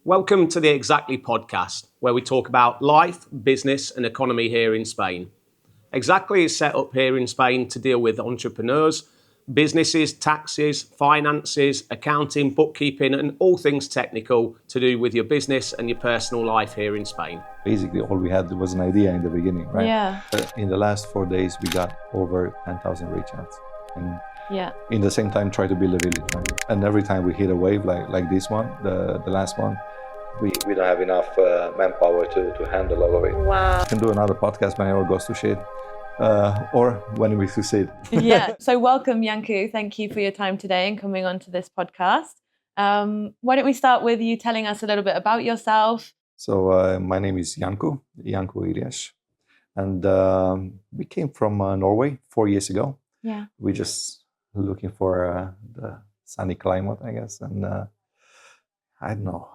Welcome to the Exactly podcast, where we talk about life, business, and economy here in Spain. Exactly is set up here in Spain to deal with entrepreneurs, businesses, taxes, finances, accounting, bookkeeping, and all things technical to do with your business and your personal life here in Spain. Basically, all we had was an idea in the beginning, right? Yeah. In the last 4 days, we got over 10,000 reach outs. And Yeah. in the same time, try to build a village, right? And every time we hit a wave like this one, the last one, we don't have enough manpower to handle all of it. Wow. We can do another podcast when it all goes to shit, or when we succeed. Yeah. So welcome, Iancu. Thank you for your time today and coming on to this podcast. Why don't we start with you telling us a little bit about yourself? So my name is Iancu Ilies, and we came from Norway 4 years ago. Yeah. We just looking for the sunny climate, I guess, and I don't know.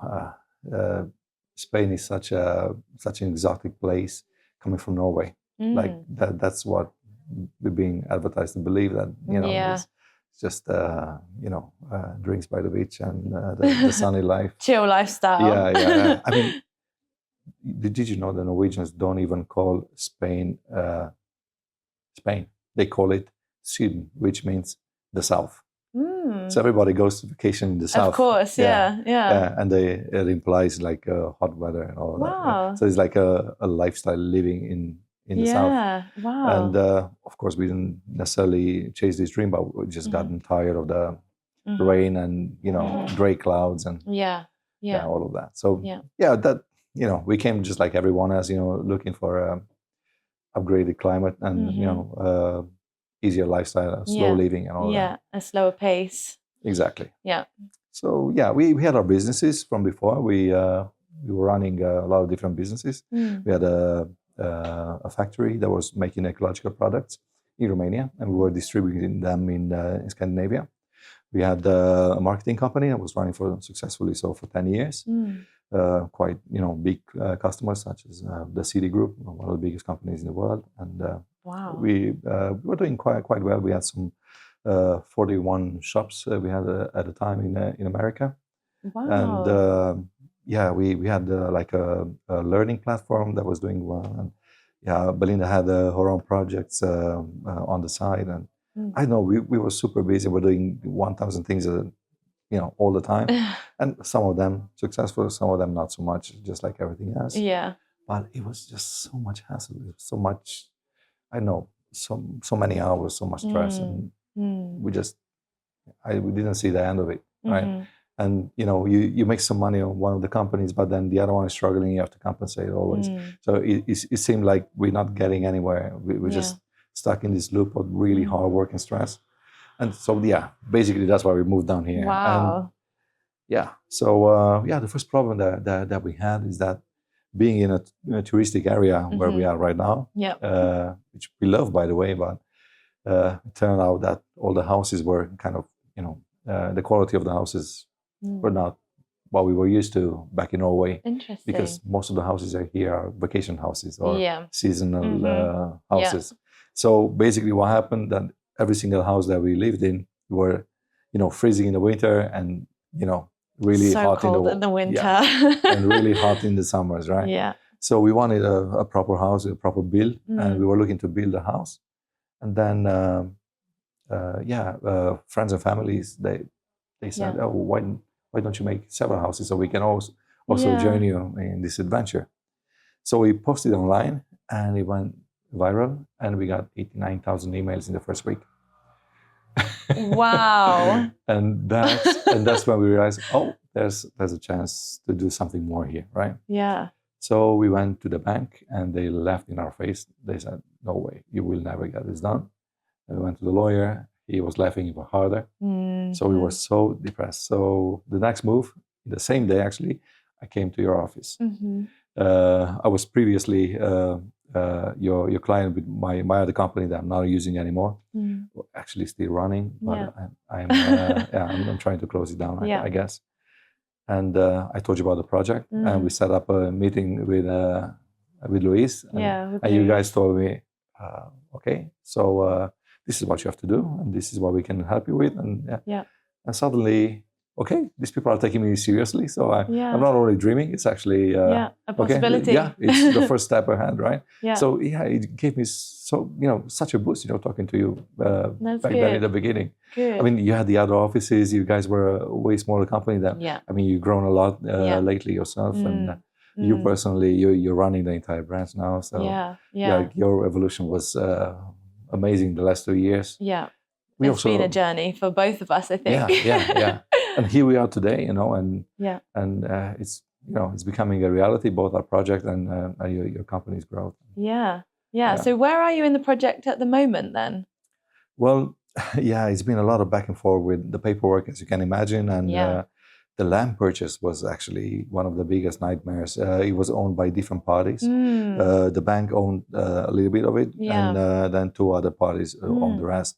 Spain is such an exotic place coming from Norway. Like that's what we're being advertised to believe, that it's just drinks by the beach and the sunny life, chill lifestyle. Yeah. I mean, did you know the Norwegians don't even call Spain Spain? They call it Sweden, which means the south. So everybody goes to vacation in the south. Of course, yeah. And it implies like hot weather and all of that. Wow. So it's like a lifestyle living in the south. Yeah, wow. And of course, we didn't necessarily chase this dream, but we just gotten tired of the rain and gray clouds and all of that. So that we came just like everyone else, looking for upgraded climate and easier lifestyle, slow living and all that. Yeah, a slower pace. Exactly. Yeah. So we had our businesses from before. We were running a lot of different businesses. We had a factory that was making ecological products in Romania, and we were distributing them in Scandinavia. We had a marketing company that was running successfully for 10 years. Quite big customers such as the City Group, one of the biggest companies in the world, and wow. We were doing quite well. We had some 41 shops we had at a time in America. Wow. And we had like a learning platform that was doing well. And Belinda had her own projects on the side, and I know we were super busy. We're doing 1,000 things all the time, and some of them successful, some of them not so much, just like everything else. Yeah. But it was just so much hassle, so much. I know, so many hours, so much stress, and we didn't see the end of it, right? And you make some money on one of the companies, but then the other one is struggling. You have to compensate always. So it seemed like we're not getting anywhere. We're just stuck in this loop of really hard work and stress. And so basically that's why we moved down here. Wow. And so the first problem that we had is that being in a touristic area where we are right now, which we love, by the way, but it turned out that all the houses were kind of, the quality of the houses were not what we were used to back in Norway. Interesting. Because most of the houses here are vacation houses or seasonal houses. So basically what happened, that every single house that we lived in, we were, freezing in the winter and, really so hot cold in the winter. And really hot in the summers, right? Yeah. So we wanted a proper house, a proper build, and we were looking to build a house. And then, friends and families, they said, oh, why don't you make several houses so we can also join you in this adventure? So we posted online, and it went viral, and we got 89,000 emails in the first week. Wow. and that's when we realized, there's a chance to do something more here, right? Yeah. So we went to the bank, and they laughed in our face. They said, no way, you will never get this done. And we went to the lawyer. He was laughing even harder. So we were so depressed. So the next move, the same day actually, I came to your office. I was previously your client with my other company that I'm not using anymore. Actually still running, but I'm trying to close it down, I guess. And I told you about the project, and we set up a meeting with Luis. And you guys told me, okay, so this is what you have to do, and this is what we can help you with. And and suddenly okay, these people are taking me seriously. So Yeah. I'm not only dreaming; it's actually a possibility. Okay, yeah, it's the first step ahead, right? Yeah. So yeah, it gave me such a boost, talking to you That's back good. then in the beginning. Good. I mean, you had the other offices. You guys were a way smaller company than. Yeah. I mean, you've grown a lot lately yourself, and you personally, you're running the entire branch now. So yeah, your evolution was amazing the last 2 years. Yeah. It's been a journey for both of us, I think. Yeah. And here we are today, and it's it's becoming a reality, both our project and your company's growth. Yeah. So where are you in the project at the moment then? Well, it's been a lot of back and forth with the paperwork, as you can imagine, and the land purchase was actually one of the biggest nightmares. It was owned by different parties. The bank owned a little bit of it, and then 2 other parties owned the rest.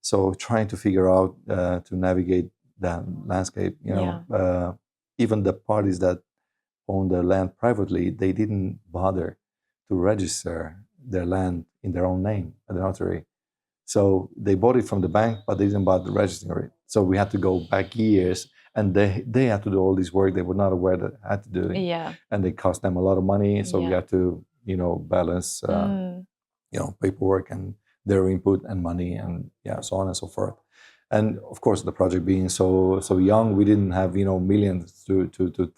So trying to figure out to navigate that landscape, even the parties that own the land privately, they didn't bother to register their land in their own name at the notary. So they bought it from the bank, but they didn't bother registering it. So we had to go back years, and they had to do all this work. They were not aware that I had to do it. And it cost them a lot of money. So we had to, balance, paperwork and their input and money, and so on and so forth. And of course, the project being so young, we didn't have millions to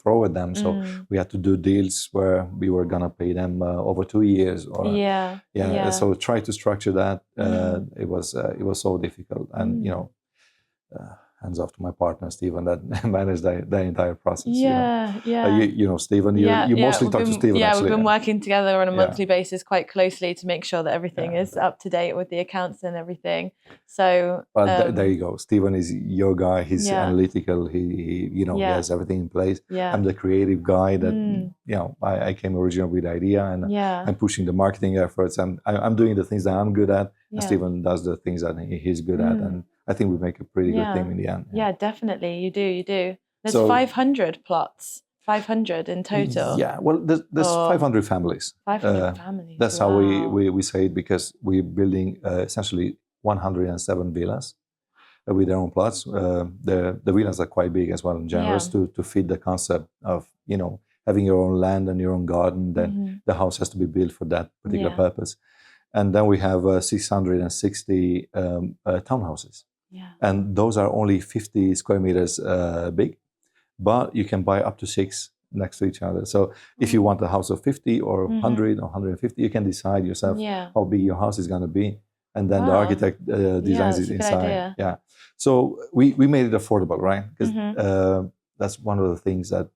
throw at them. So we had to do deals where we were gonna pay them over 2 years. Or So try to structure that. It was so difficult, and hands off to my partner Stephen that managed the entire process. Stephen, you mostly talk to Stephen. We've been working together on a monthly basis quite closely to make sure that everything is up to date with the accounts and everything. So there you go. Stephen is your guy. He's analytical. He has everything in place. I'm the creative guy that I came originally with the idea, and I'm pushing the marketing efforts. I'm doing the things that I'm good at, and Stephen does the things that he's good at, and I think we make a pretty good team in the end. Yeah, definitely. You do. There's 500 plots, 500 in total. Yeah, well, there's 500 families. 500 families. That's how we say it, because we're building essentially 107 villas with their own plots. The villas are quite big as well and generous to fit the concept of, having your own land and your own garden. Then the house has to be built for that particular purpose. And then we have 660 townhouses. And those are only 50 square meters big, but you can buy up to 6 next to each other. So if you want a house of 50 or 100 or 150, you can decide yourself how big your house is going to be. And then the architect designs it inside. So we made it affordable, right? Because that's one of the things that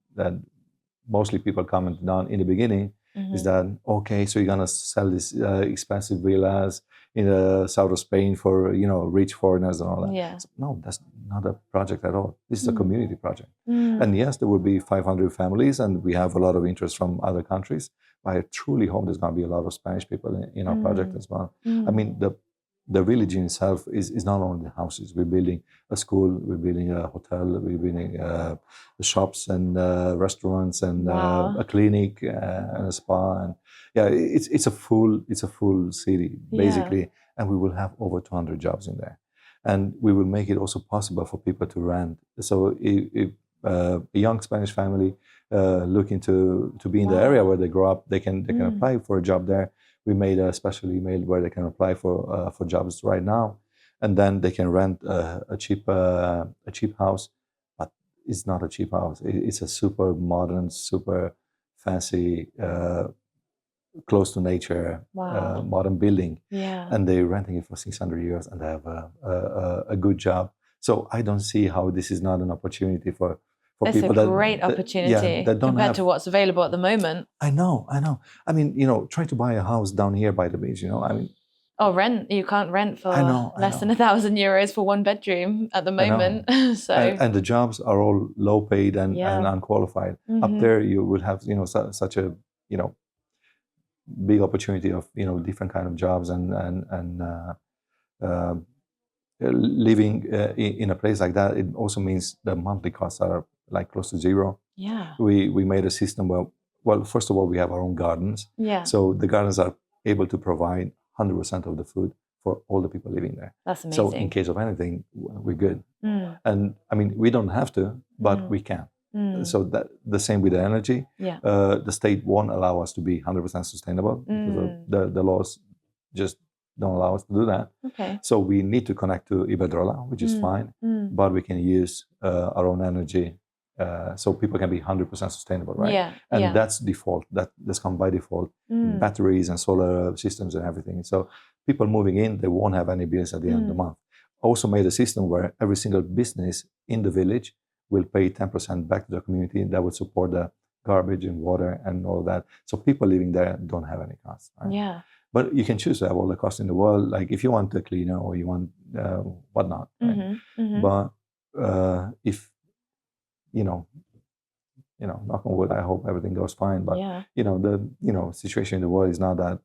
mostly people commented on in the beginning, is that, okay, so you're going to sell these expensive villas in the south of Spain for, rich foreigners and all that. So, no, that's not a project at all. This is a community project. And yes, there will be 500 families, and we have a lot of interest from other countries. But I truly hope there's going to be a lot of Spanish people in our project as well. I mean, the village in itself is not only the houses. We're building a school, we're building a hotel, we're building shops and restaurants and a clinic and a spa, and it's a full city basically, and we will have over 200 jobs in there, and we will make it also possible for people to rent. So if a young Spanish family looking to be in the area where they grow up, they can apply for a job there. We made a special email where they can apply for jobs right now, and then they can rent a cheap house. But it's not a cheap house. It's a super modern, super fancy, close to nature, modern building. And they're renting it for 600 euros, and they have a good job. So I don't see how this is not an opportunity for it's people. It's a great opportunity compared to what's available at the moment. I know. I mean, try to buy a house down here by the beach, I mean. Oh, rent. You can't rent for less than 1,000 euros for 1 bedroom at the moment. So and the jobs are all low paid and unqualified. Up there, you will have, such a, big opportunity of, different kind of jobs and living in a place like that. It also means the monthly costs are like close to zero. We made a system where, well, first of all, we have our own gardens. So the gardens are able to provide 100% of the food for all the people living there. That's amazing. So in case of anything, we're good. And I mean, we don't have to, but we can. So that the same with the energy. Yeah. The state won't allow us to be 100% sustainable because of the laws just don't allow us to do that. Okay. So we need to connect to Iberdrola, which is fine, but we can use our own energy, so people can be 100% sustainable, right? Yeah. And that's default. That's come by default. Batteries and solar systems and everything. So people moving in, they won't have any bills at the end of the month. Also made a system where every single business in the village will pay 10% back to the community that would support the garbage and water and all that. So people living there don't have any costs. Right? Yeah. But you can choose to have all the costs in the world, like if you want a cleaner or you want whatnot. Right? But if knock on wood, I hope everything goes fine. But the situation in the world is not that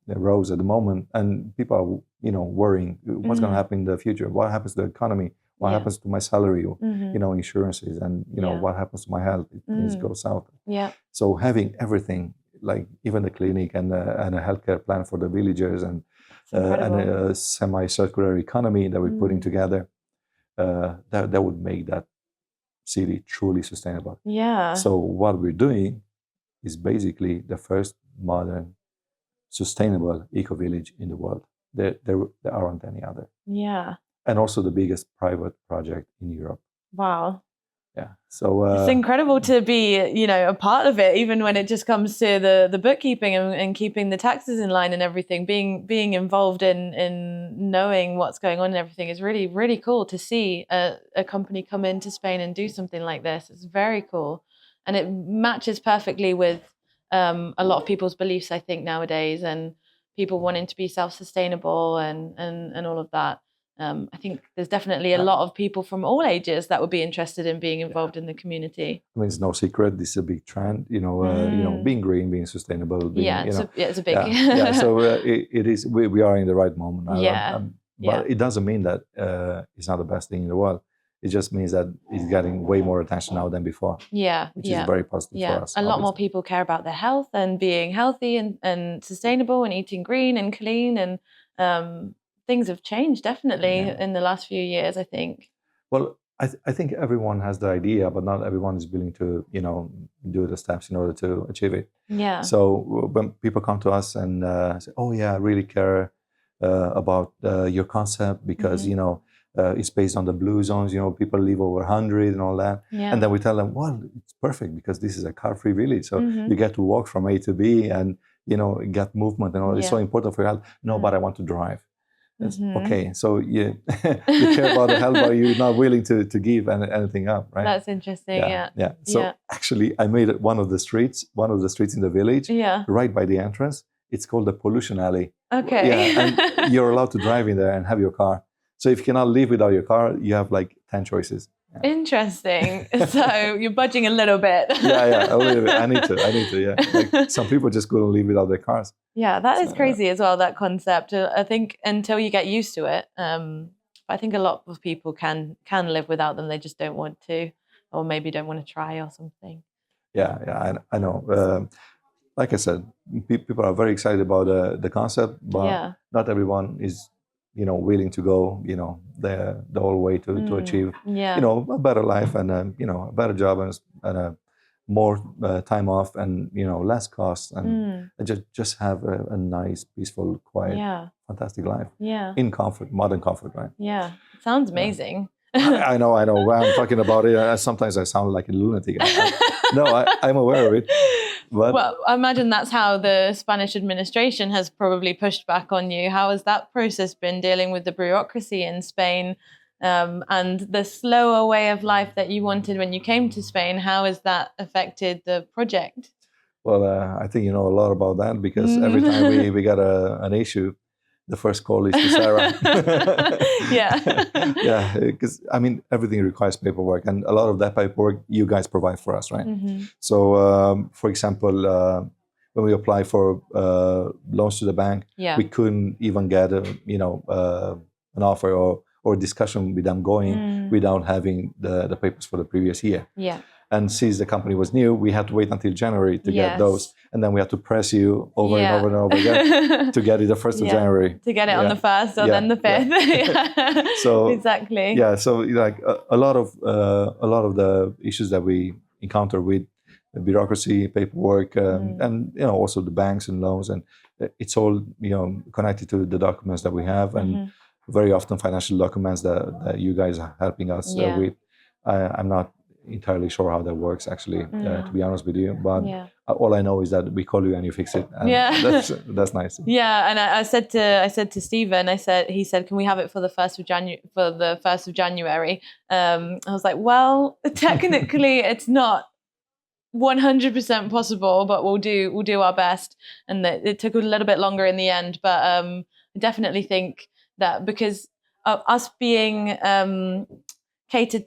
rose at the moment, and people are worrying what's going to happen in the future. What happens to the economy? What happens to my salary? Insurances, and what happens to my health if things go south. Yeah. So having everything, like even the clinic and a healthcare plan for the villagers and a semi-circular economy that we're putting together, that would make that city truly sustainable. Yeah. So what we're doing is basically the first modern sustainable eco-village in the world. There aren't any other. Yeah. And also the biggest private project in Europe. Wow. Yeah. So it's incredible to be, a part of it, even when it just comes to the bookkeeping and keeping the taxes in line and everything. Being involved in knowing what's going on and everything is really, really cool to see a company come into Spain and do something like this. It's very cool. And it matches perfectly with a lot of people's beliefs, I think, nowadays, and people wanting to be self-sustainable and all of that. I think there's definitely a lot of people from all ages that would be interested in being involved in the community. I mean, it's no secret. This is a big trend, being green, being sustainable. It's a big. Yeah. So it is. We are in the right moment. But it doesn't mean that it's not the best thing in the world. It just means that it's getting way more attention now than before. Yeah. Which is very positive for us. A lot more people care about their health and being healthy and sustainable and eating green and clean, and things have changed definitely in the last few years, I think. Well, I think everyone has the idea, but not everyone is willing to, do the steps in order to achieve it. Yeah. So when people come to us and say, "Oh yeah, I really care about your concept because it's based on the blue zones. People live over 100 and all that." Yeah. And then we tell them, "Well, it's perfect because this is a car-free village, so you get to walk from A to B and get movement and all. It's so important for your health." "No, but I want to drive." Okay, so you care about the health, but you're not willing to give anything up, right? That's interesting. Yeah. So actually, I made one of the streets in the village, right by the entrance. It's called the pollution alley. Okay. Yeah, and you're allowed to drive in there and have your car. So if you cannot live without your car, you have like 10 choices. Yeah. Interesting. So you're budging a little bit. Yeah, a little bit. I need to. Yeah, like some people just couldn't live without their cars. Yeah, that is crazy as well. That concept. I think until you get used to it, I think a lot of people can live without them. They just don't want to, or maybe don't want to try or something. Yeah, I know. Like I said, people are very excited about the concept, but not everyone is, willing to go, the whole way to achieve, a better life and a better job and more time off and less costs and just have a nice, peaceful, quiet, fantastic life. Yeah. In comfort, modern comfort, right? Yeah, sounds amazing. I know. When I'm talking about it, sometimes I sound like a lunatic. I'm aware of it. But, well, I imagine that's how the Spanish administration has probably pushed back on you. How has that process been, dealing with the bureaucracy in Spain and the slower way of life that you wanted when you came to Spain? How has that affected the project? Well, I think you know a lot about that because every time we got an issue, the first call is to Sarah. Yeah, because everything requires paperwork, and a lot of that paperwork you guys provide for us, right? Mm-hmm. So, for example, when we apply for loans to the bank, we couldn't even get an offer or discussion with them going without having the papers for the previous year. Yeah. And since the company was new, we had to wait until January to get Yes. those. And then we had to press you over and over and over again to get it the 1st of January. To get it on the 1st or then the 5th. So exactly. Yeah, so like a lot of the issues that we encounter with the bureaucracy, paperwork, and also the banks and loans, and it's all connected to the documents that we have, and very often financial documents that you guys are helping us with. I'm not entirely sure how that works actually, to be honest with you, but all I know is that we call you and you fix it, and that's nice. Yeah, and I said to Stephen, he said, can we have it for the 1st of January? I was like, well, technically it's not 100% possible, but we'll do our best. And it took a little bit longer in the end, but I definitely think that because of us being catered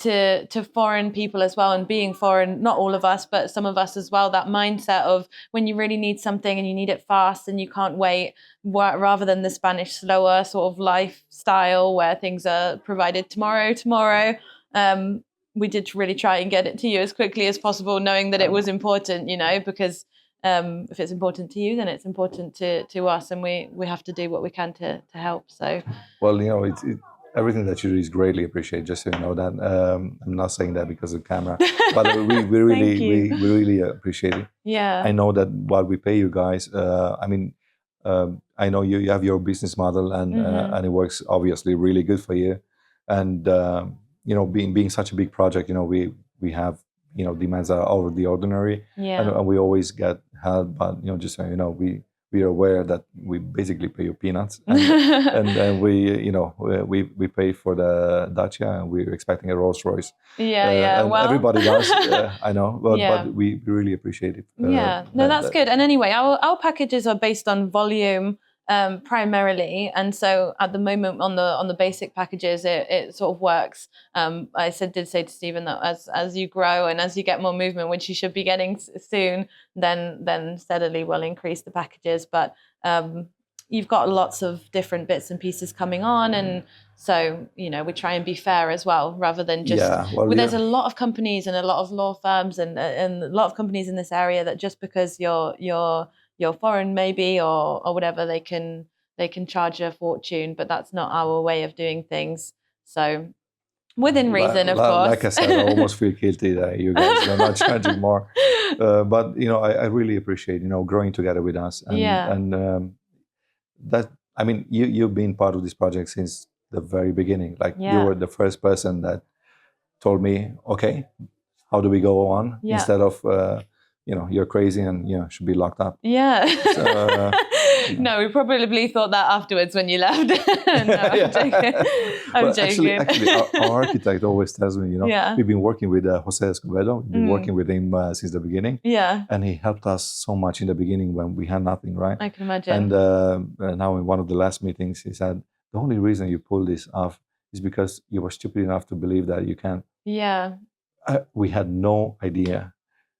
to foreign people as well, and being foreign, not all of us, but some of us as well, that mindset of when you really need something and you need it fast and you can't wait, rather than the Spanish slower sort of lifestyle where things are provided tomorrow. We did really try and get it to you as quickly as possible, knowing that it was important, because if it's important to you, then it's important to us, and we have to do what we can to help. So, well, everything that you do is greatly appreciated. Just so you know that. I'm not saying that because of the camera, but we really appreciate it. Yeah, I know that what we pay you guys. I know you have your business model, and it works obviously really good for you, and being such a big project, we have demands that are out of the ordinary, and we always get help. But just so you know, we are aware that we basically pay you peanuts, and we pay for the Dacia, and we're expecting a Rolls Royce. Well, everybody does. I know, but we really appreciate it. That's good. And anyway, our packages are based on volume. Primarily, and so at the moment on the basic packages it sort of works. I did say to Stephen that as you grow and as you get more movement, which you should be getting soon, then steadily we'll increase the packages. But you've got lots of different bits and pieces coming on, and so we try and be fair as well, rather than just there's a lot of companies and a lot of law firms and a lot of companies in this area that just because you're foreign maybe or whatever, they can charge a fortune, but that's not our way of doing things. So within reason, of course. Like I said, I almost feel guilty that you guys are not charging more. But I really appreciate growing together with us. And that, you've been part of this project since the very beginning. Like you were the first person that told me, okay, how do we go on, instead of you're crazy and should be locked up. So, no, we probably thought that afterwards when you left. I'm joking. I'm joking. Actually, our architect always tells me, we've been working with Jose Escobedo. We've been working with him since the beginning. And he helped us so much in the beginning when we had nothing, right? I can imagine. And now in one of the last meetings, he said, the only reason you pulled this off is because you were stupid enough to believe that you can. We had no idea.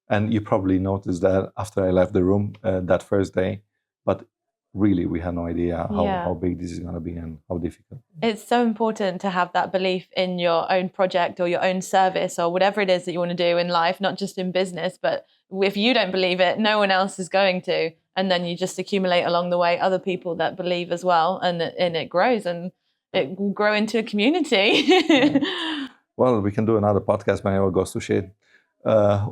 And you probably noticed that after I left the room that first day, but really we had no idea how big this is going to be and how difficult. It's so important to have that belief in your own project or your own service or whatever it is that you want to do in life, not just in business, but if you don't believe it, no one else is going to. And then you just accumulate along the way other people that believe as well, and it grows and it will grow into a community. Well, we can do another podcast when it all goes to shit.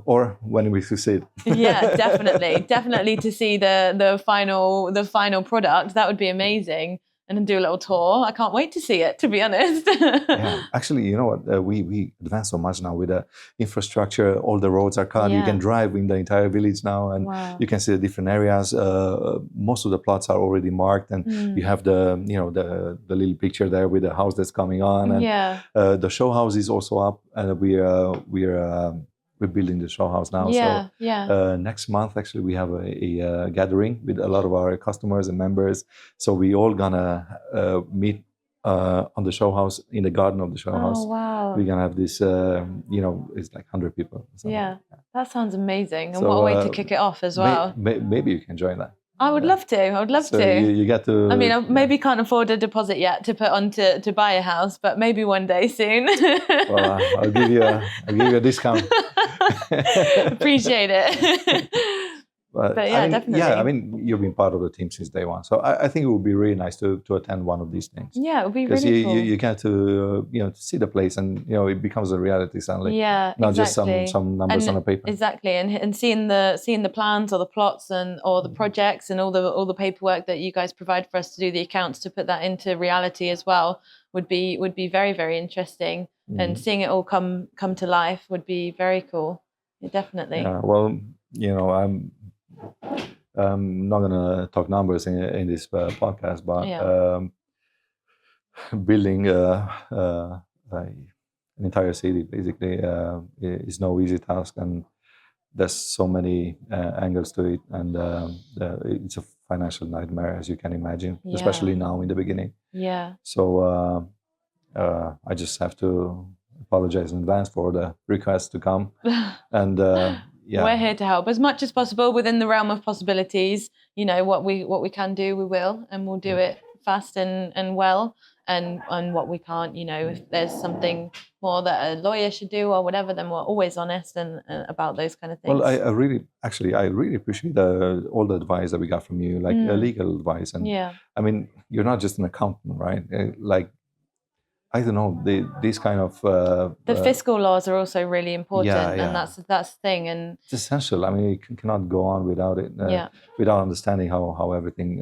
Or when we succeed. Definitely to see the final product. That would be amazing, and do a little tour. I can't wait to see it, to be honest. Actually, you know what? We advance so much now with the infrastructure. All the roads are cut. You can drive in the entire village now, and you can see the different areas. Most of the plots are already marked, and you have the little picture there with the house that's coming on. And the show house is also up, and we're building the show house now. Next month, actually, we have a gathering with a lot of our customers and members. So we all gonna meet on the show house, in the garden of the show house. Oh, wow. We're gonna have this, it's like 100 people. That sounds amazing. And what a way to kick it off as well. Maybe you can join that. I would love to. I would love So to. you get to. I mean, I maybe can't afford a deposit yet to put on to buy a house, but maybe one day soon. Well, I'll give you a discount. Appreciate it. But yeah, I mean, definitely. Yeah, I mean, you've been part of the team since day one, so I think it would be really nice to attend one of these things. Yeah, it would be because really cool. you get to to see the place, and it becomes a reality suddenly. Yeah, not exactly. just some numbers on a paper. Exactly, and seeing the plans or the plots or the projects and all the paperwork that you guys provide for us to do the accounts, to put that into reality as well would be very, very interesting. And seeing it all come to life would be very cool. Yeah, definitely. Yeah, well, I'm not gonna talk numbers in this podcast, but building an entire city basically is no easy task, and there's so many angles to it, and it's a financial nightmare, as you can imagine, especially now in the beginning. Yeah. So I just have to apologize in advance for the request to come, and we're here to help as much as possible within the realm of possibilities. What we can do, we will, and we'll do it fast and well. And what we can't, if there's something more that a lawyer should do or whatever, then we're always honest and about those kind of things. Well, I really appreciate all the advice that we got from you, like legal advice. And I mean, you're not just an accountant, right? Like, I don't know, these kind of the fiscal laws are also really important, and that's the thing, and it's essential. I mean, you cannot go on without it, without understanding how everything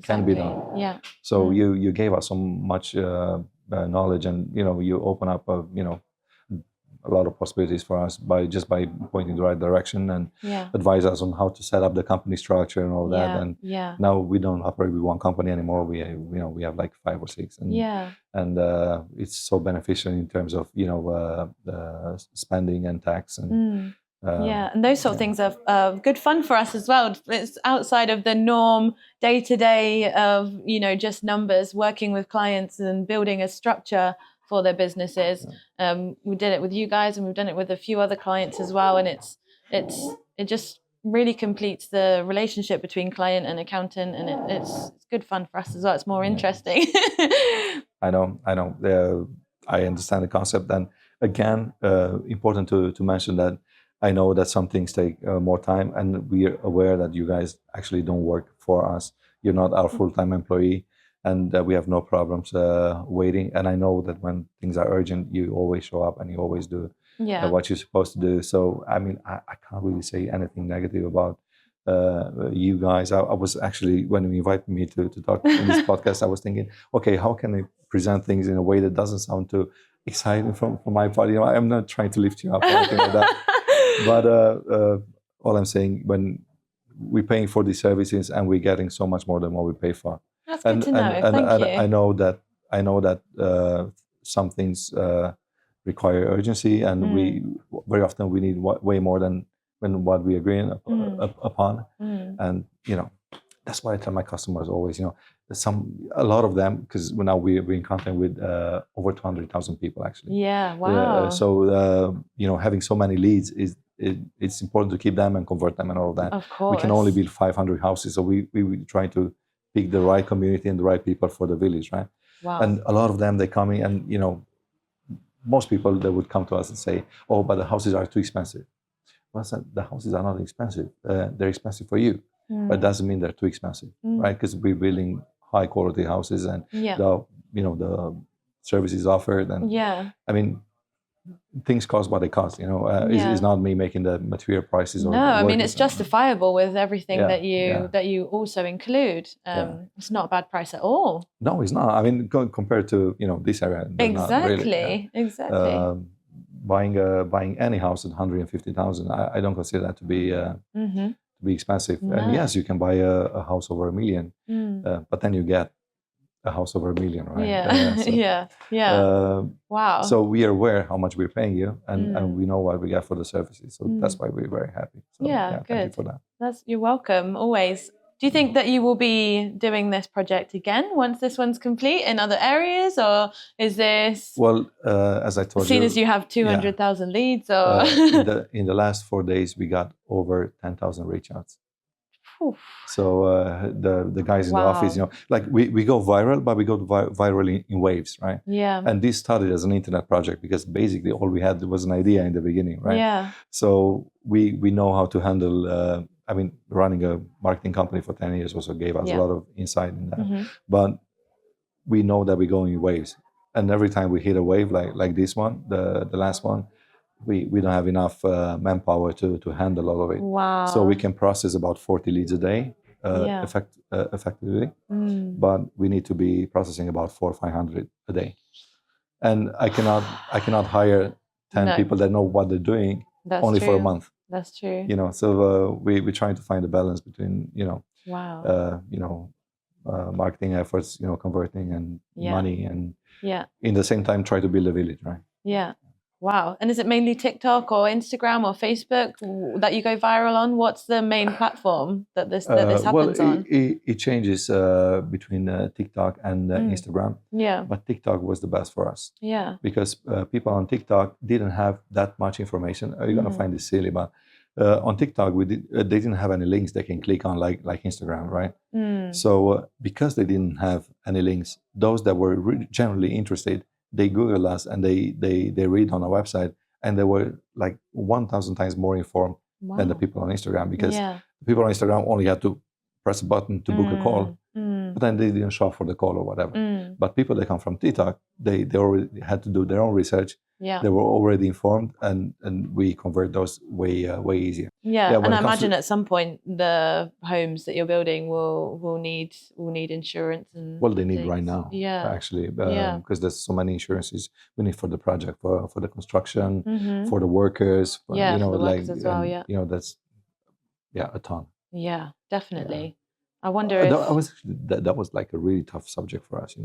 can be done. Yeah. So you gave us so much knowledge, and you open up a lot of possibilities for us by pointing the right direction and advise us on how to set up the company structure and all that. And now we don't operate with one company anymore. We have like 5 or 6, and it's so beneficial in terms of spending and tax and and those sort of things are good fun for us as well. It's outside of the norm day to day of just numbers, working with clients and building a structure for their businesses. We did it with you guys, and we've done it with a few other clients as well, and it just really completes the relationship between client and accountant, and it's good fun for us as well. It's more interesting. I know. I understand the concept, and again, important to mention that I know that some things take more time, and we are aware that you guys actually don't work for us. You're not our full-time employee. And we have no problems waiting. And I know that when things are urgent, you always show up and you always do what you're supposed to do. So, I mean, I can't really say anything negative about you guys. I was actually, when you invited me to talk in this podcast, I was thinking, okay, how can I present things in a way that doesn't sound too exciting from my part? I'm not trying to lift you up or anything like that. But all I'm saying, when we're paying for these services and we're getting so much more than what we pay for. That's good to know. Thank you. I know that some things require urgency, and we very often we need way more than what we agree upon. And that's why I tell my customers always, a lot of them, because now we're in contact with over 200,000 people actually. Yeah, wow. So having so many leads it's important to keep them and convert them and all of that. Of course. We can only build 500 houses, so we try to pick the right community and the right people for the village, right? Wow. And a lot of them, they come in and, most people, they would come to us and say, oh, but the houses are too expensive. Well, the houses are not expensive. They're expensive for you, but it doesn't mean they're too expensive, right? Because we're building high quality houses, and the services offered. And I mean, things cost what they cost, it's not me making the material prices. No, I mean, it's justifiable with everything that you also include. It's not a bad price at all. No, it's not. I mean, compared to this area, exactly. Buying any house at 150,000, I don't consider that to be expensive. No. And yes, you can buy a house over $1 million, but then you get a house over $1 million, right? Wow. So we are aware how much we're paying you, and we know what we get for the services. So that's why we're very happy. So, good. Thank you for that. You're welcome, always. Do you think that you will be doing this project again once this one's complete in other areas, or is this? Well, as I told you, as you have 200,000 leads, or in the last 4 days we got over 10,000 reach outs. So the guys in the office, like we go viral, but we go viral in waves, right? Yeah. And this started as an internet project because basically all we had was an idea in the beginning, right? Yeah. So we know how to handle. Running a marketing company for 10 years also gave us a lot of insight in that. But we know that we go in waves, and every time we hit a wave like this one, the last one, we don't have enough manpower to handle all of it. Wow. So we can process about 40 leads a day effectively, but we need to be processing about 400 or 500 a day. And I cannot hire 10 people that know what they're doing. That's only true. For a month. That's true. So we're trying to find a balance between marketing efforts, converting and money, and in the same time try to build a village, right? Yeah. Wow. And is it mainly TikTok or Instagram or Facebook that you go viral on? What's the main platform that this happens on? It changes between TikTok and Instagram. Yeah. But TikTok was the best for us. Yeah. Because people on TikTok didn't have that much information. You're going to find this silly, but on TikTok, they didn't have any links they can click on like Instagram, right? So because they didn't have any links, those that were generally interested, they Google us and they read on our website, and they were like 1,000 times more informed than the people on Instagram, because the people on Instagram only had to press a button to book a call, but then they didn't show up for the call or whatever. But people that come from TikTok, they already had to do their own research. They were already informed, and we convert those way easier. And I imagine at some point the homes that you're building will need insurance and they need right now. Actually, because there's so many insurances we need for the project, for the construction, for the workers. For the workers as well. That's a ton. Yeah, definitely. I wonder if that was like a really tough subject for us,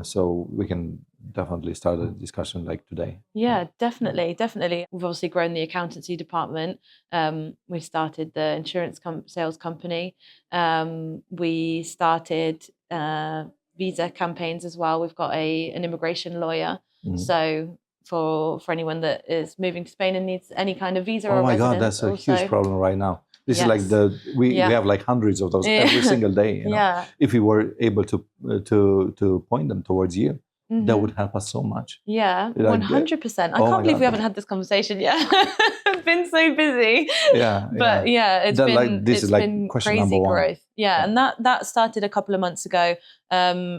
so we can definitely start a discussion like today. Yeah, definitely. We've obviously grown the accountancy department. We started the insurance sales company. We started visa campaigns as well. We've got an immigration lawyer. So for anyone that is moving to Spain and needs any kind of visa or residence. Oh my God, that's a huge problem right now. This is like we have like hundreds of those every single day. If we were able to point them towards you, that would help us so much. Yeah, 100%. I can't believe we haven't had this conversation yet. I've been so busy. But it's been crazy growth. And that started a couple of months ago.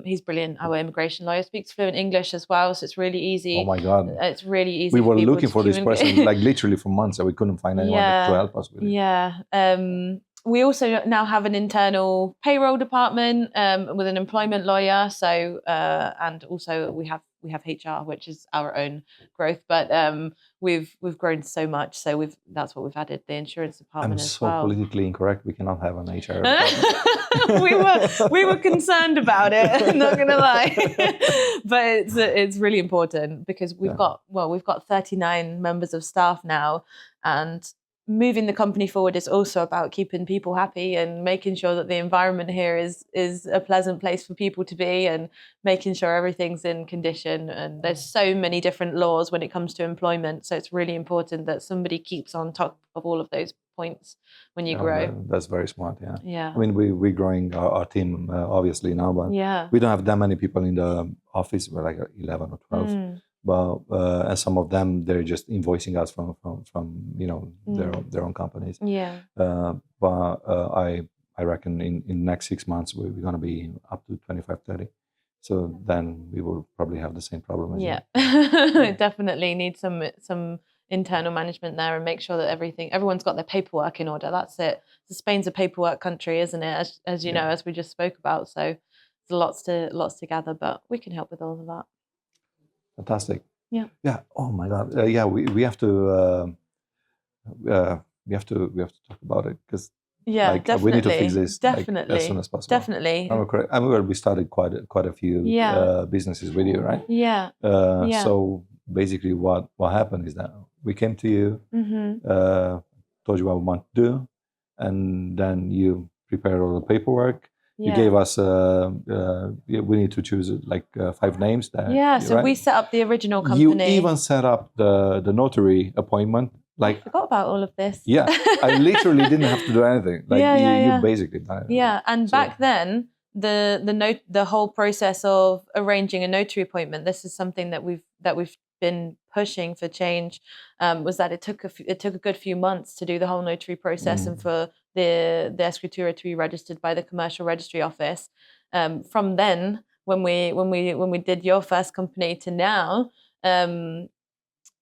He's brilliant. Our immigration lawyer speaks fluent English as well, so it's really easy. Oh my God, it's really easy. We were looking for this person like literally for months, and we couldn't find anyone to help us with it. We also now have an internal payroll department with an employment lawyer. So and also we have HR, which is our own growth. But we've grown so much, so that's what we've added, the insurance department as well. I'm so politically incorrect. We cannot have an HR department. we were concerned about it. I'm not gonna lie, but it's really important because we've got 39 members of staff now, and moving the company forward is also about keeping people happy and making sure that the environment here is a pleasant place for people to be, and making sure everything's in condition. And there's so many different laws when it comes to employment, so it's really important that somebody keeps on top of all of those points when you grow. That's very smart. I mean, we're growing our team obviously now, but we don't have that many people in the office. We're like 11 or 12. But and some of them, they're just invoicing us from their own companies. But I reckon in the next 6 months we're going to be up to 25, 30. So then we will probably have the same problem as you. Definitely need some internal management there, and make sure that everyone's got their paperwork in order. That's it. So Spain's a paperwork country, isn't it? As you know, as we just spoke about. So there's lots to gather, but we can help with all of that. Fantastic. Yeah. Oh my God. We have to talk about it, because definitely. we need to fix this definitely as soon as possible. Definitely. I'm correct. We started quite a few businesses with you, right? So basically, what happened is that we came to you, told you what we want to do, and then you prepared all the paperwork. You gave us, we need to choose 5 names. So we set up the original company. You even set up the notary appointment Like, I forgot about all of this. yeah, I literally didn't have to do anything. Like you basically done it. Yeah, and back then, the whole process of arranging a notary appointment. This is something that we've been pushing for change. Was that it took a good few months to do the whole notary process and for the escritura to be registered by the commercial registry office. From then, when we did your first company to now.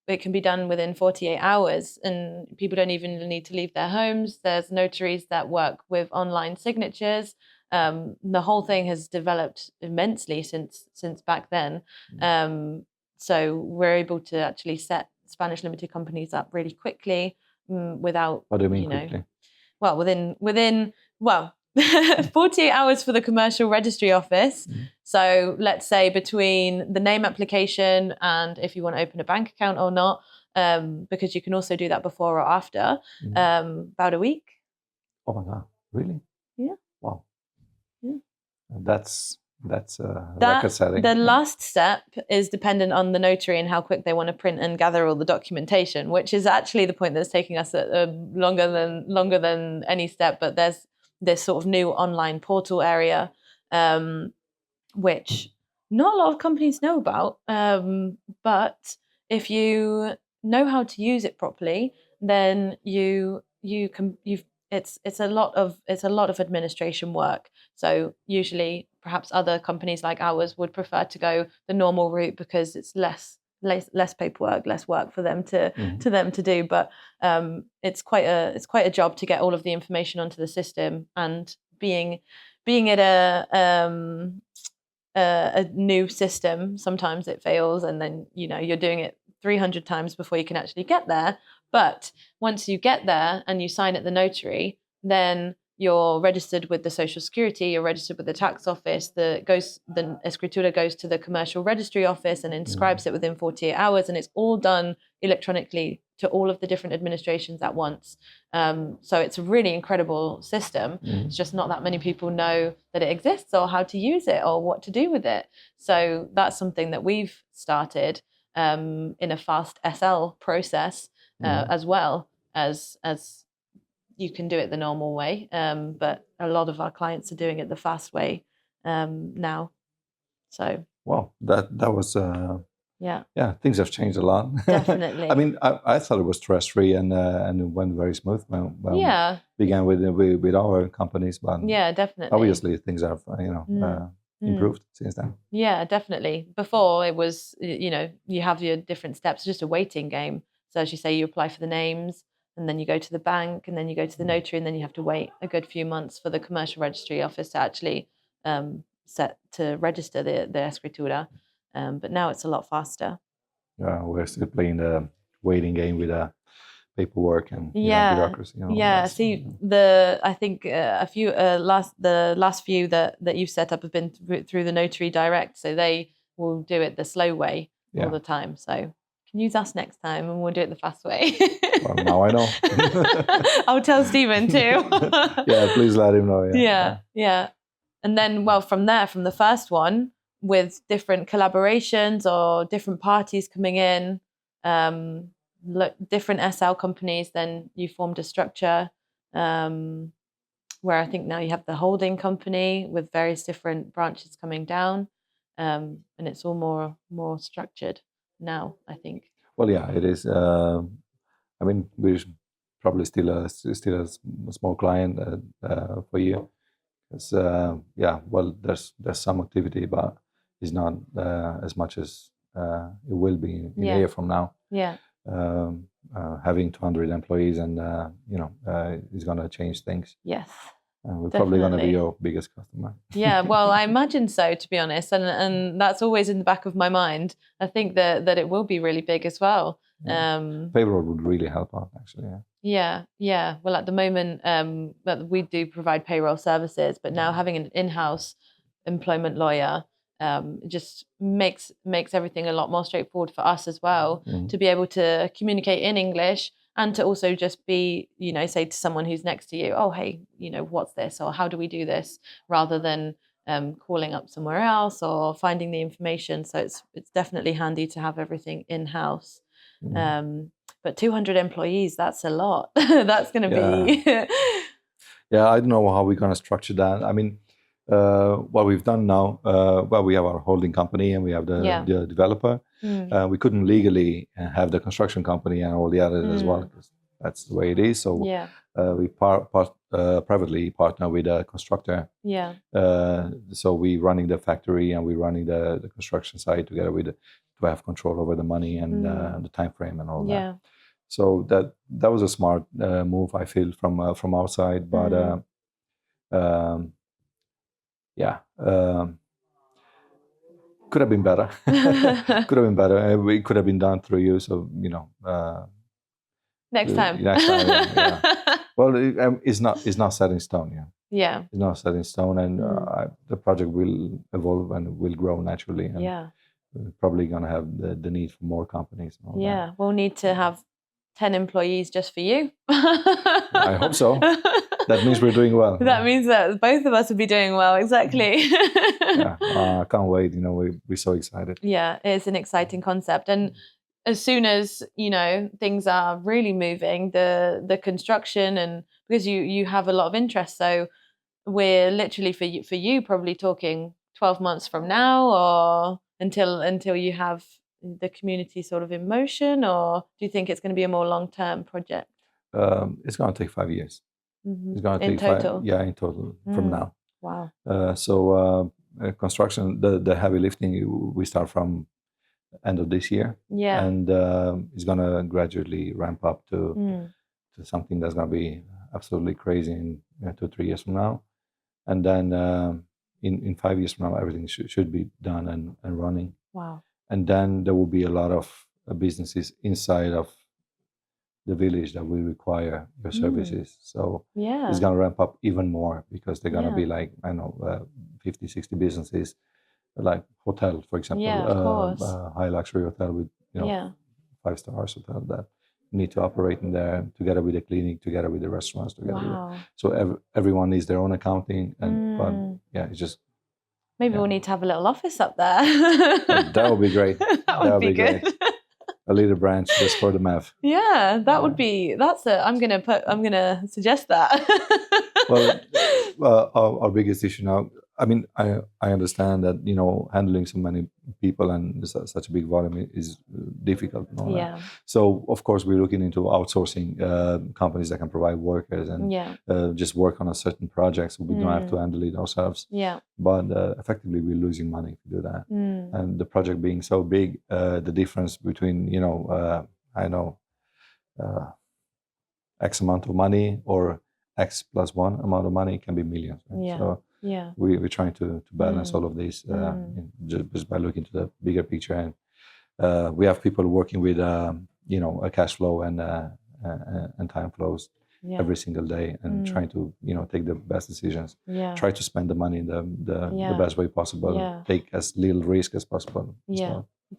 It can be done within 48 hours and people don't even need to leave their homes. There's notaries that work with online signatures. The whole thing has developed immensely since back then. So we're able to actually set Spanish limited companies up really quickly without, What do you mean quickly? Well, within 48 hours for the commercial registry office. So let's say between the name application and if you want to open a bank account or not, because you can also do that before or after, about a week. Oh my God, really? Yeah. Wow. Yeah. That's record setting. The last step is dependent on the notary and how quick they want to print and gather all the documentation, which is actually the point that's taking us longer than any step. But there's this sort of new online portal area, which not a lot of companies know about. But if you know how to use it properly, then it's a lot of administration work. So usually perhaps other companies like ours would prefer to go the normal route because it's less paperwork, less work for them to do. But it's quite a job to get all of the information onto the system, and being at a new system, sometimes it fails, and then you're doing it 300 times before you can actually get there. But once you get there and you sign at the notary, then you're registered with the Social Security, you're registered with the tax office, the escritura goes to the commercial registry office and inscribes it within 48 hours, and it's all done electronically to all of the different administrations at once. So it's a really incredible system. It's just not that many people know that it exists or how to use it or what to do with it. So that's something that we've started in a fast SL process as well as you can do it the normal way. But a lot of our clients are doing it the fast way now. So wow, that was yeah, things have changed a lot. Definitely. I mean, I thought it was stress-free and it went very smooth when we began with our companies, but definitely. Obviously things have improved since then. Yeah, definitely. Before it was you have your different steps, just a waiting game. So as you say, you apply for the names, and then you go to the bank, and then you go to the notary, and then you have to wait a good few months for the commercial registry office to actually set to register the escritura. But now it's a lot faster. Yeah, we're still playing the waiting game with paperwork and bureaucracy. See, I think a few the last few that you've set up have been through the notary direct, so they will do it the slow way all the time. So you can use us next time, and we'll do it the fast way. Well, now I know. I'll tell Stephen too. Yeah, please let him know. Yeah. And then, from the first one, with different collaborations or different parties coming in, different SL companies, then you formed a structure where I think now you have the holding company with various different branches coming down, and it's all more structured now, I think. Well, yeah, it is. I mean, we're probably still a small client for you. Because well, there's some activity, but it's not as much as it will be in a year from now. Yeah. Having 200 employees and is going to change things. Yes. We're probably going to be your biggest customer. Yeah, well, I imagine so, to be honest, and that's always in the back of my mind. I think that it will be really big as well. Payroll would really help out, actually. Yeah. Well, at the moment, we do provide payroll services, but now having an in-house employment lawyer just makes everything a lot more straightforward for us as well, to be able to communicate in English and to also just be, say to someone who's next to you, oh, hey, what's this, or how do we do this, rather than calling up somewhere else or finding the information. So it's definitely handy to have everything in-house. But But 200 employees, that's a lot. That's going to be... Yeah, I don't know how we're going to structure that. I mean, what we've done now, we have our holding company and we have the developer. We couldn't legally have the construction company and all the others as well, because that's the way it is. So we privately partner with a constructor. So we're running the factory and we're running the construction site together with to have control over the money and the time frame and all that. So that was a smart move, I feel, from our side. But could have been better. Could have been better. It could have been done through you. So next time. Yeah. Well, it's not set in stone. Yeah. It's not set in stone, and the project will evolve and will grow naturally. And we're probably gonna have the need for more companies. And all that. We'll need to have 10 employees just for you. I hope so. That means we're doing well. That means that both of us will be doing well. Exactly. I can't wait. We're so excited. Yeah, it's an exciting concept. And as soon as, things are really moving, the construction, and because you have a lot of interest, so we're literally for you probably talking 12 months from now, or until you have the community sort of in motion, or do you think it's going to be a more long-term project? It's going to take 5 years. It's going to In take total? 5, in total from now. Wow. So construction, the heavy lifting, we start from end of this year. Yeah. And it's going to gradually ramp up to something that's going to be absolutely crazy in 2 or 3 years from now. And then in 5 years from now, everything should be done and running. Wow. And then there will be a lot of businesses inside of the village that will require your services. So it's going to ramp up even more, because they're going to be like, 50, 60 businesses, like hotel, for example, high luxury hotel with 5 stars hotel that need to operate in there together with the clinic, together with the restaurants, together. So everyone needs their own accounting, and it's just. Maybe we'll need to have a little office up there. That would be great. That would be good. Great. A little branch just for the math. Yeah, that would be. I'm gonna suggest that. Well, our biggest issue now. I mean, I understand that handling so many people and such a big volume is difficult. And all that. So of course we're looking into outsourcing companies that can provide workers and just work on a certain project, so we don't have to handle it ourselves. Yeah. But effectively we're losing money to do that. And the project being so big, the difference between X amount of money or X plus 1 amount of money can be millions. Right? Yeah. So we're trying to balance all of this just by looking to the bigger picture, and we have people working with a cash flow and time flows every single day, and trying to take the best decisions. Try to spend the money in the best way possible. Take as little risk as possible.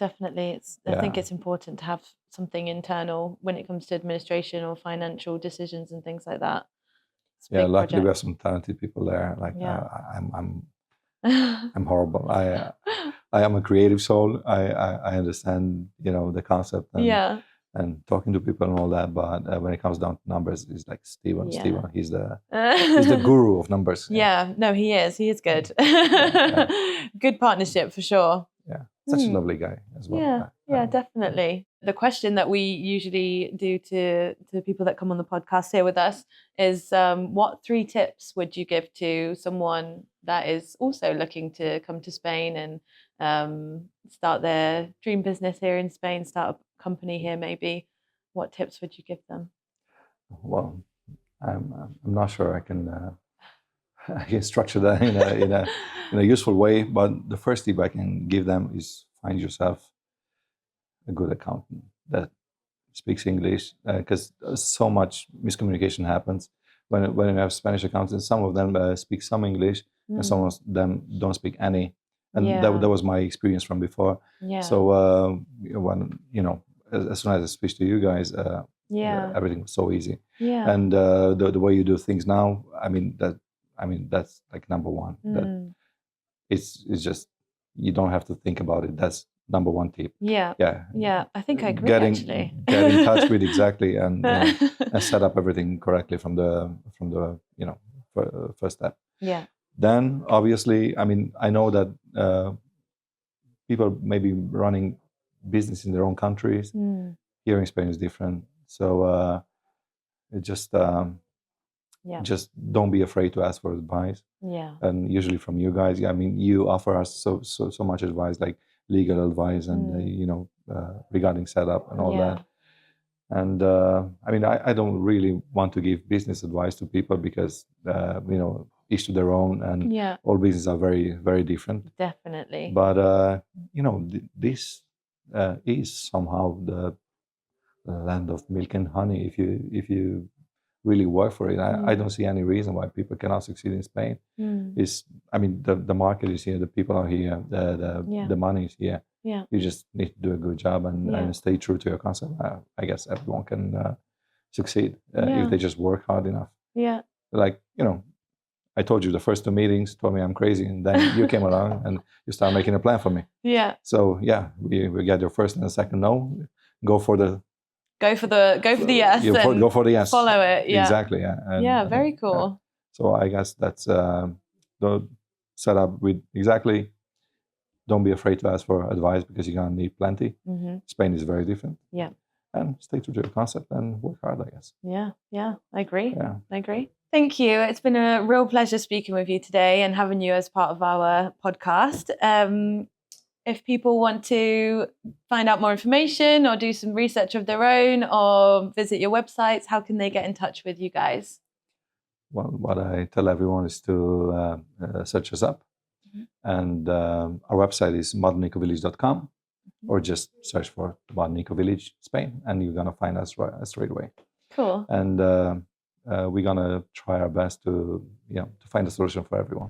Definitely. I think it's important to have something internal when it comes to administration or financial decisions and things like that. Luckily we have some talented people there. I'm horrible. I am a creative soul. I understand the concept and talking to people and all that, but when it comes down to numbers, it's like Steven. He's the guru of numbers. No, he is good. Good partnership for sure. Such a lovely guy as well. Definitely. The question that we usually do to people that come on the podcast here with us is, what 3 tips would you give to someone that is also looking to come to Spain and start their dream business here in Spain, start a company here maybe? What tips would you give them? Well, I'm not sure I can structure that in a useful way, but the first tip I can give them is find yourself a good accountant that speaks English, because so much miscommunication happens when you have Spanish accountants. Some of them speak some English, and some of them don't speak any, and that was my experience from before. So when as soon as I switched to you guys, everything was so easy. And the way you do things now, that's like number one. That it's just, you don't have to think about it. That's number one tip. Yeah. I think I agree. Get in touch with Exactly and set up everything correctly from the first step. Yeah. Then obviously, I mean, I know that people may be running business in their own countries. Here in Spain is different, so it just don't be afraid to ask for advice. Yeah. And usually from you guys, I mean, you offer us so much advice, like legal advice and regarding setup and all that. And I mean, I don't really want to give business advice to people because each to their own, and all businesses are very, very different. Definitely. But this is somehow the land of milk and honey. If you really work for it, I don't see any reason why people cannot succeed in Spain. I mean, the market is here, the people are here, the money is here. Yeah. You just need to do a good job and stay true to your concept. I guess everyone can succeed if they just work hard enough. Yeah. Like, I told you the first 2 meetings told me I'm crazy, and then you came along and you started making a plan for me. Yeah. So yeah, we get your first and the second no. Go for the yes. Go for the yes. Follow it. Yeah. Exactly. Yeah. And, very cool. So I guess that's the setup with Exactly. Don't be afraid to ask for advice because you're gonna need plenty. Spain is very different. Yeah. And stay true to your concept and work hard, I guess. Yeah. I agree. I agree. Thank you. It's been a real pleasure speaking with you today and having you as part of our podcast. If people want to find out more information or do some research of their own or visit your websites, how can they get in touch with you guys? Well, what I tell everyone is to search us up. And our website is modernicovillage.com, or just search for Modern Eco Village Spain, and you're going to find us straight away. Cool. And we're going to try our best to find a solution for everyone.